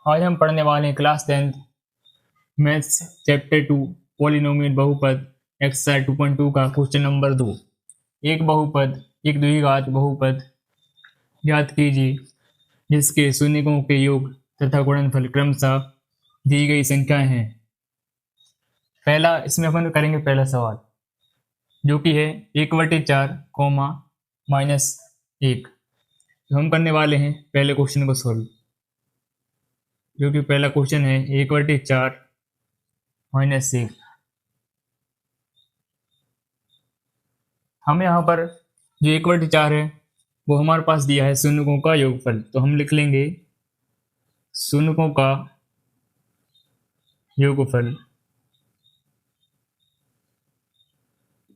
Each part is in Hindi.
आज हम पढ़ने वाले हैं class 10th maths chapter 2 polynomial बहुपद एक्सरसाइज 2.2 का क्वेश्चन नंबर 2। एक बहुपद एक द्विघात बहुपद ज्ञात कीजिए जिसके शून्यकों के योग तथा गुणनफल क्रमशः दी गई संख्याएं हैं। पहला इसमें अपन करेंगे पहला सवाल जो कि है 1/4 -1। तो हम करने वाले हैं पहले क्वेश्चन को सोल्व, जो कि पहला क्वेश्चन है 1/4 -1। हम यहाँ पर जो 1/4 है वो हमारे पास दिया है शून्यकों का योगफल, तो हम लिख लेंगे शून्यकों का योगफल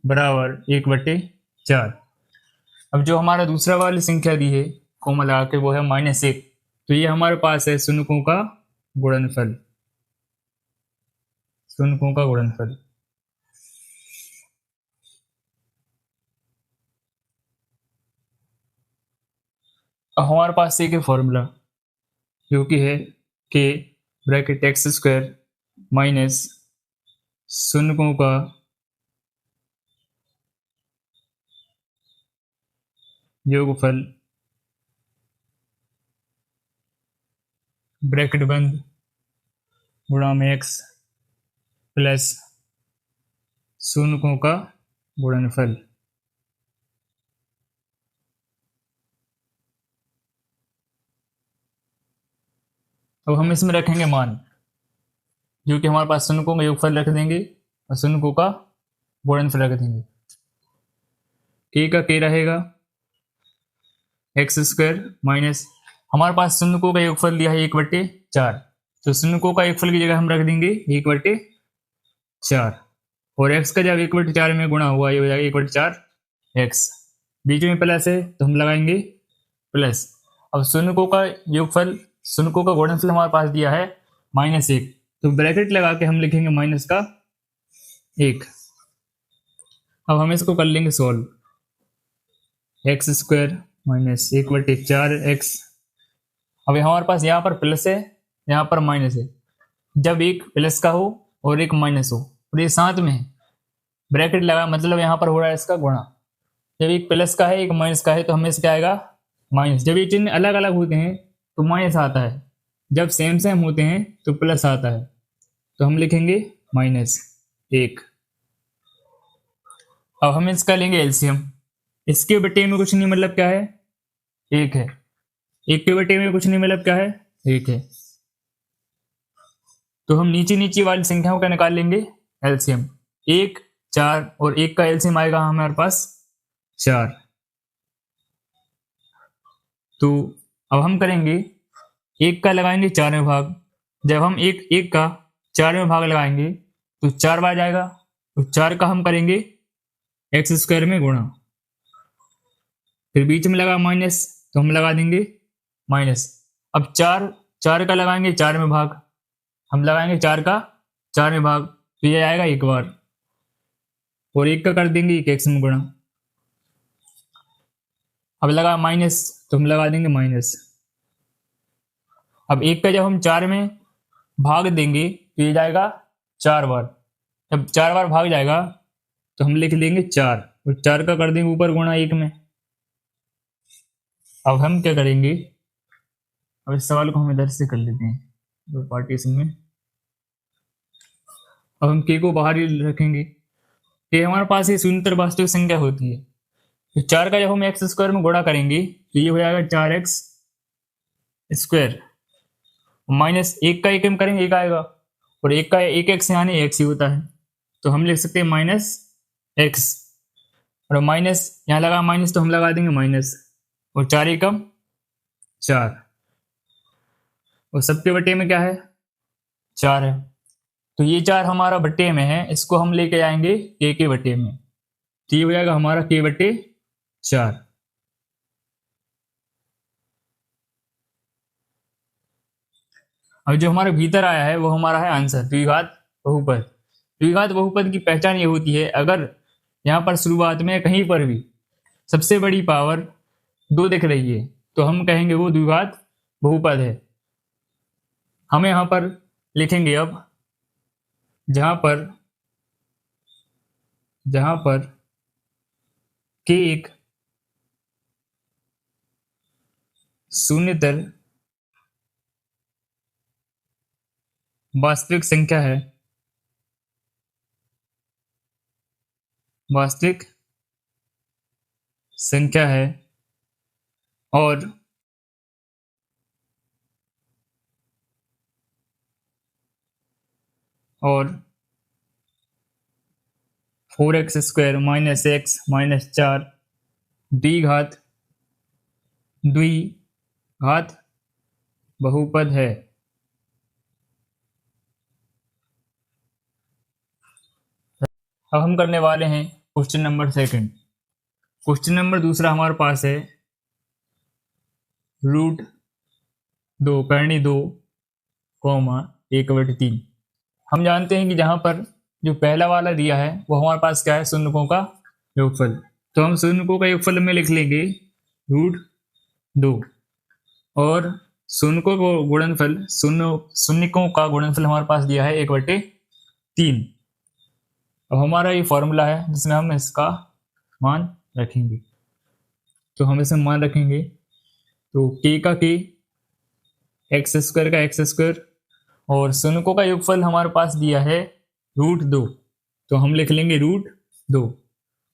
बराबर 1/4। अब जो हमारा दूसरा वाली संख्या दी है कोमा लगा के वो है -1, तो ये हमारे पास है शून्यकों का गुणनफल, शून्यकों का गुणनफल। अब हमारे पास एक फॉर्मूला जो कि है k ब्रैकेट x² माइनस शून्यकों का योगफल ब्रैकेट बंद गुणा में x प्लस शून्यकों का गुणनफल। अब हम इसमें रखेंगे मान, जो कि हमारे पास शून्यकों का योगफल रख देंगे और शून्यकों का गुणनफल रख देंगे। k का k रहेगा x² माइनस हमारे पास शून्यकों का योगफल दिया है 1/4, तो शून्यकों का योगफल की जगह हम रख देंगे 1/4 और x का जब 1/4 में गुणा हुआ ये हो जाएगा 1/4x, बीच में प्लस है तो हम लगाएंगे प्लस। अब शून्यकों का योगफल शून्यकों का गुणनफल हमारे पास दिया है -1, तो ब्रैकेट लगा के हम लिखेंगे -1। अब हम इसको कर लेंगे सॉल्व, x² माइनस 1/4x। अब हमारे पास यहाँ पर प्लस है यहाँ पर माइनस है, जब एक प्लस का हो और एक माइनस हो और ये साथ में है ब्रैकेट लगा, मतलब यहाँ पर हो रहा है इसका गुणा। जब एक प्लस का है एक माइनस का है तो हमें इसका आएगा माइनस। जब ये चिन्ह अलग अलग होते हैं तो माइनस आता है, जब सेम सेम होते हैं तो प्लस आता है, तो हम लिखेंगे -1। अब हम इसका लेंगे एलसीएम। इसके बटे में कुछ नहीं मतलब क्या है 1 है, 1 के बटे में कुछ नहीं मतलब क्या है 1 है, तो हम नीचे नीचे वाली संख्याओं का निकाल लेंगे एलसीएम। 1 4 और 1 का एलसीएम आएगा हमारे पास 4। तो अब हम करेंगे 1 का लगाएंगे 4 में भाग, जब हम 1 का 4 में भाग लगाएंगे तो 4 बार जाएगा, तो 4 का हम करेंगे x² में गुणा, फिर बीच में लगा माइनस तो हम लगा देंगे माइनस। अब 4 का लगाएंगे 4 में भाग, हम लगाएंगे 4 का 4 में भाग तो ये आएगा 1 बार, और 1 का कर देंगे 1x में गुणा। अब लगा माइनस तो हम लगा देंगे माइनस। अब 1 का जब हम 4 में भाग देंगे तो ये जाएगा 4 बार, जब 4 बार भाग जाएगा तो हम लिख लेंगे 4 और 4 का कर देंगे ऊपर गुणा 1 में। अब हम क्या करेंगे, अब इस सवाल को हम इधर से कर लेते हैं दो पार्टीशन में। अब हम k को बाहर ही रखेंगे, k हमारे पास ये शून्यतर वास्तविक संख्या होती है, तो 4 का जब हम x² में गुणा करेंगे तो ये हो जाएगा 4x², माइनस 1 का 1 हम करेंगे 1 आएगा, और 1 का 1x यानी x ही होता है, तो हम लिख सकते हैं -x, और माइनस यहाँ लगा माइनस तो हम लगा देंगे माइनस, और 4 एकम 4, और सबके बटे में क्या है 4 है, तो ये 4 हमारा बटे में है, इसको हम लेके आएंगे k के बटे में, तो ये हो जाएगा हमारा k/4। अब जो हमारे भीतर आया है वो हमारा है आंसर द्विघात बहुपद। द्विघात बहुपद की पहचान ये होती है, अगर यहाँ पर शुरुआत में कहीं पर भी सबसे बड़ी पावर 2 दिख रही है तो हम कहेंगे वो द्विघात बहुपद है। हम यहाँ पर लिखेंगे अब जहाँ पर के एक शून्यतर वास्तविक संख्या है, वास्तविक संख्या है और और 4x² माइनस एक्स माइनस 4 द्विघात बहुपद है। अब हम करने वाले हैं question number second. Question number दूसरा हमारे पास है √2 करनी 2 1/3। हम जानते हैं कि जहाँ पर जो पहला वाला दिया है वो हमारे पास क्या है, शून्यकों का योगफल। तो हम शून्यकों का योगफल में लिख लेंगे √2 और शून्यकों को गुणनफल शून्यकों का गुणनफल हमारे पास दिया है 1/3। अब हमारा ये फॉर्मूला है जिसमें हम इसका मान रखेंगे। तो हम इसमें मान रखेंगे तो k का k, x² का x² और शून्यकों का योगफल हमारे पास दिया है √2। तो हम लिख लेंगे √2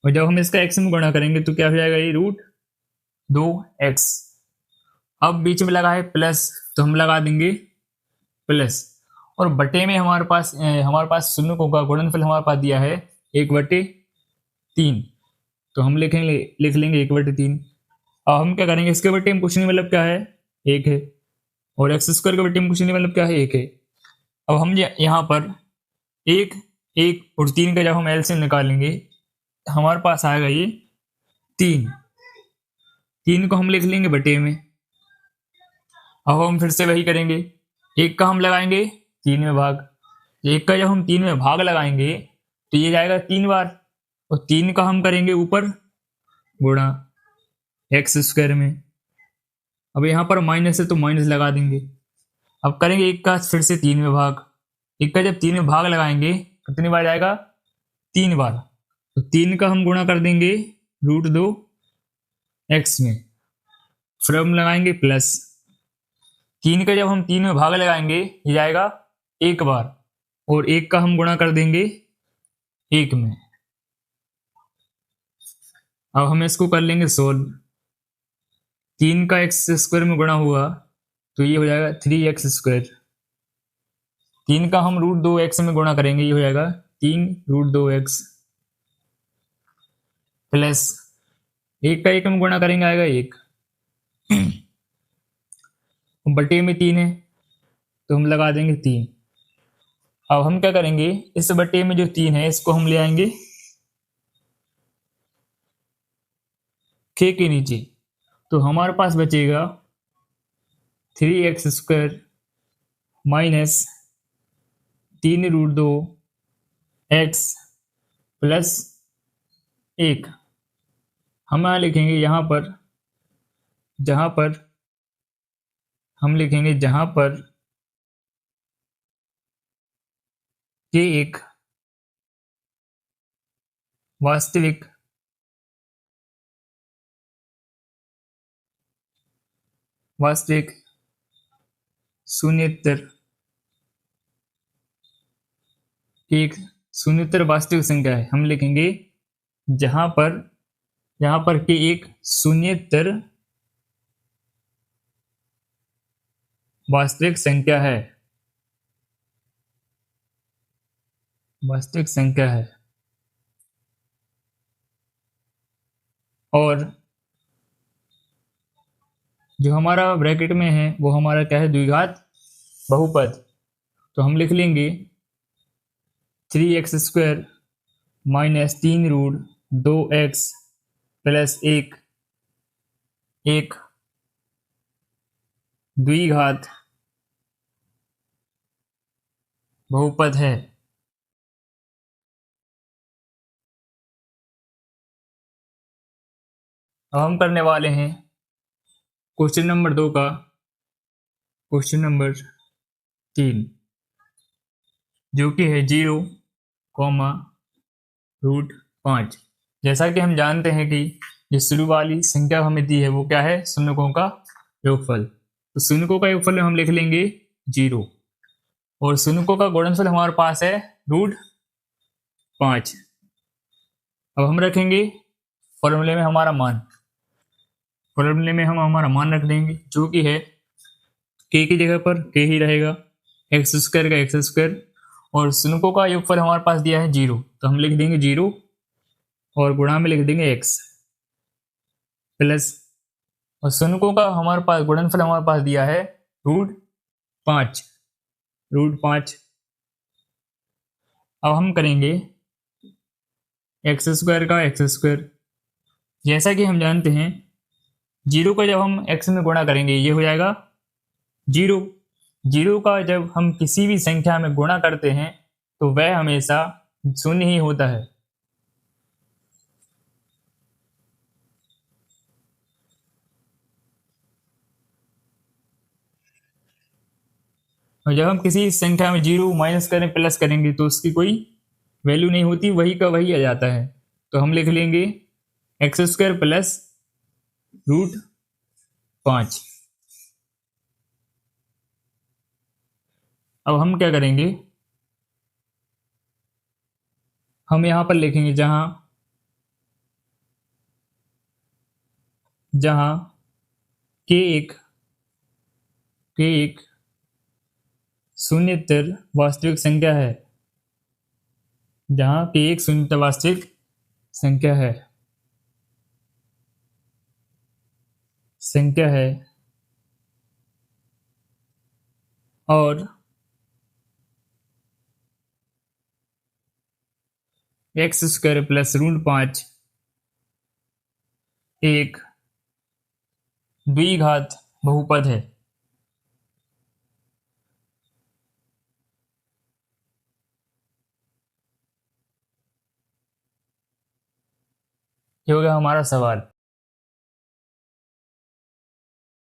और जब हम इसका x में गुणा करेंगे तो क्या हो जाएगा, ये √2x। अब बीच में लगा है प्लस तो हम लगा देंगे प्लस और बटे में हमारे पास शून्यकों का गुणनफल हमारे पास दिया है 1/3। तो हम लिख लेंगे 1/3। अब हम क्या करेंगे, इसके बटे में पूछने मतलब क्या है, 1 है और x² के बटे में पूछने मतलब क्या है, 1 है। अब हम यहाँ पर 1 और 3 का जब हम एलसीएम निकालेंगे हमारे पास आएगा ये 3 को हम लिख लेंगे बटे में। अब हम फिर से वही करेंगे, 1 का हम लगाएंगे 3 में भाग, 1 का जब हम 3 में भाग लगाएंगे तो ये जाएगा 3 बार और 3 का हम करेंगे ऊपर गुणा x² में। अब यहाँ पर माइनस है तो माइनस लगा देंगे। अब करेंगे 1 का फिर से 3 में भाग, 1 का जब 3 में भाग लगाएंगे कितनी बार जाएगा, 3 बार। तो 3 का हम गुणा कर देंगे √2x में, फिर हम लगाएंगे प्लस। 3 का जब हम 3 में भाग लगाएंगे ये जाएगा 1 बार और 1 का हम गुणा कर देंगे 1 में। अब हम इसको कर लेंगे सोल्व। 3 का x² में गुणा हुआ तो ये हो जाएगा 3x²। 3 का हम √2x में गुणा करेंगे ये हो जाएगा 3√2x प्लस 1 का 1 में गुणा करेंगे आएगा 1 बटे में 3 है तो हम लगा देंगे 3। अब हम क्या करेंगे, इस बटे में जो 3 है इसको हम ले आएंगे k के नीचे, तो हमारे पास बचेगा 3x² माइनस 3√2x प्लस 1। हम यहाँ लिखेंगे जहाँ पर k एक वास्तविक शून्येतर एक शून्येतर वास्तविक संख्या है। हम लिखेंगे जहां पर के एक शून्येतर वास्तविक संख्या है और जो हमारा ब्रैकेट में है वो हमारा क्या है, द्विघात बहुपद। तो हम लिख लेंगे 3x² माइनस 3√2x प्लस 1 द्विघात बहुपद है। अब हम करने वाले हैं क्वेश्चन नंबर 2 का क्वेश्चन नंबर 3, जो कि है 0, √5। जैसा कि हम जानते हैं कि जो शुरू वाली संख्या हमें दी है वो क्या है, शून्यकों का योगफल। तो शून्यकों का योगफल हम लिख लेंगे 0, और शून्यकों का गुणनफल हमारे पास है √5। अब हम रखेंगे फॉर्मूले में हमारा मान, फॉर्मूले में हम हमारा मान रख देंगे, जो कि है k की जगह पर k ही रहेगा, एक्स स्क्वायर का एक्स स्क्वायर, और शून्यकों का योगफल हमारे पास दिया है 0, तो हम लिख देंगे 0 और गुणा में लिख देंगे x प्लस, और शून्यकों का हमारे पास गुणनफल हमारे पास दिया है √5। अब हम करेंगे एक्स स्क्वायर का एक्स स्क्वायर। जैसा कि हम जानते हैं 0 को जब हम x में गुणा करेंगे ये हो जाएगा 0। 0 का जब हम किसी भी संख्या में गुणा करते हैं तो वह हमेशा शून्य ही होता है। और जब हम किसी संख्या में 0 माइनस करें प्लस करेंगे तो उसकी कोई वैल्यू नहीं होती, वही का वही आ जाता है। तो हम लिख लेंगे एक्स स्क्वायर प्लस √5। अब हम क्या करेंगे, हम यहां पर लिखेंगे जहां k एक शून्येतर वास्तविक संख्या है, जहां k एक शून्येतर वास्तविक संख्या है और एक्स स्क्वायर प्लस √5 एक द्विघात बहुपद है। ये हो गया हमारा सवाल।